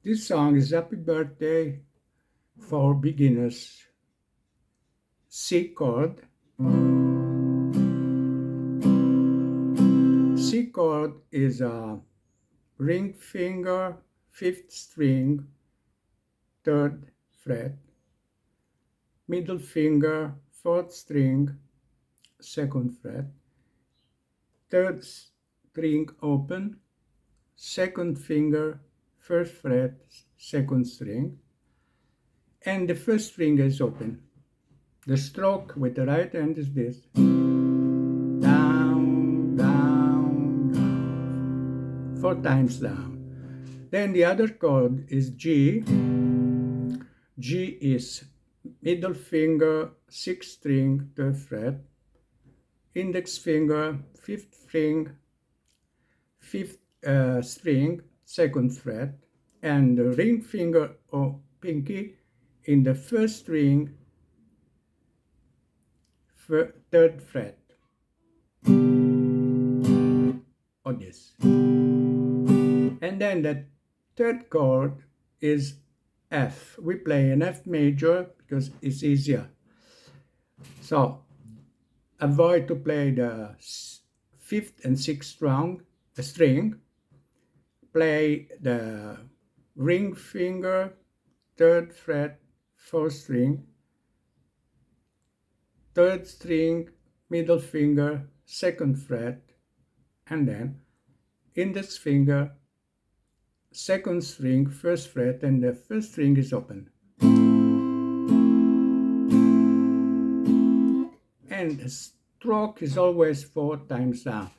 This song is Happy Birthday for beginners. C chord. C chord is a ring finger, 5th string, 3rd fret, middle finger, 4th string, 2nd fret, 3rd string open, 2nd finger, 1st fret, 2nd string, and the 1st string is open. The stroke with the right hand is this. Down, down, down. 4 times down. Then the other chord is G. G is middle finger, 6th string, 3rd fret, index finger, 5th string, 5th string, 2nd fret, and the ring finger or pinky in the 1st string, 3rd fret. Or this. And then the 3rd chord is F. We play an F major because it's easier. So avoid to play the 5th and 6th string. Play the ring finger, 3rd fret, 4th string, 3rd string, middle finger, 2nd fret, and then index finger, 2nd string, 1st fret, and the 1st string is open. And the stroke is always 4 times down.